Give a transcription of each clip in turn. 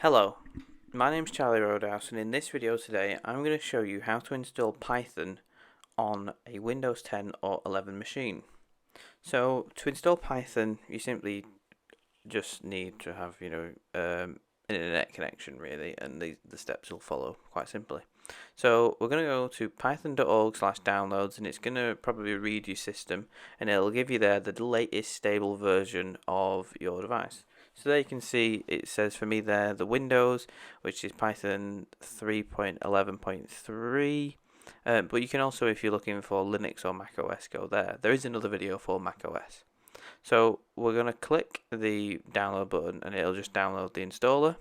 Hello, my name's Charlie Roadhouse, and in this video today I'm going to show you how to install Python on a Windows 10 or 11 machine. So to install Python you simply just need to have an internet connection really, and the steps will follow quite simply. So we're going to go to python.org/downloads, and it's going to probably read your system and it'll give you there the latest stable version of your device. So there you can see it says for me there the Windows, which is Python 3.11.3. But you can also, if you're looking for Linux or Mac OS, go there. There is another video for Mac OS. So we're going to click the download button and it'll just download the installer.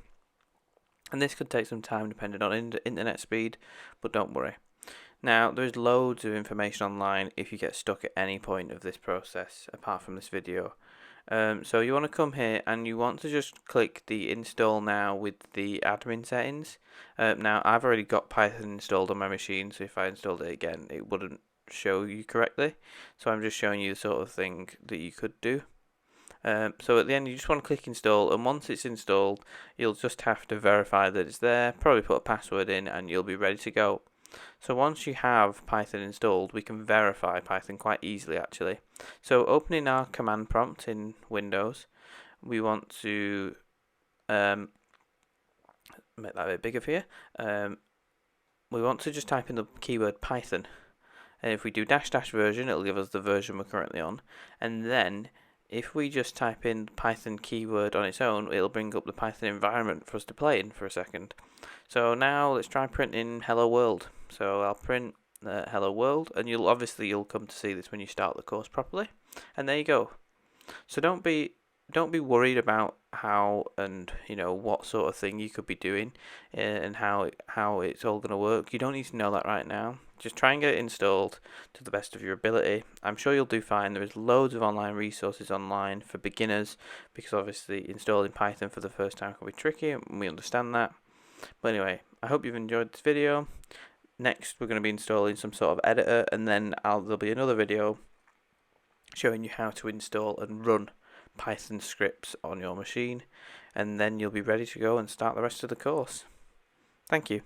And this could take some time depending on internet speed, but don't worry. Now, there's loads of information online if you get stuck at any point of this process, apart from this video. So you want to come here and you want to just click the install now with the admin settings. Now, I've already got Python installed on my machine, so if I installed it again, it wouldn't show you correctly. So I'm just showing you the sort of thing that you could do. So at the end you just want to click install, and once it's installed you'll just have to verify that it's there, probably put a password in, and you'll be ready to go. So once you have Python installed, we can verify Python quite easily actually. So opening our command prompt in Windows, we want to make that a bit bigger for you. We want to just type in the keyword Python, and if we do -- version it'll give us the version we're currently on, and then if we just type in Python keyword on its own, it'll bring up the Python environment for us to play in for a second. So now let's try printing hello world. So I'll print hello world, and you'll come to see this when you start the course properly. And there you go. So don't be worried about how and what sort of thing you could be doing and how it's all going to work. You don't need to know that right now. Just try and get it installed to the best of your ability. I'm sure you'll do fine. There's loads of online resources online for beginners, because obviously installing Python for the first time can be tricky, and we understand that. But anyway, I hope you've enjoyed this video. Next we're going to be installing some sort of editor, and then there'll be another video showing you how to install and run Python scripts on your machine, and then you'll be ready to go and start the rest of the course. Thank you.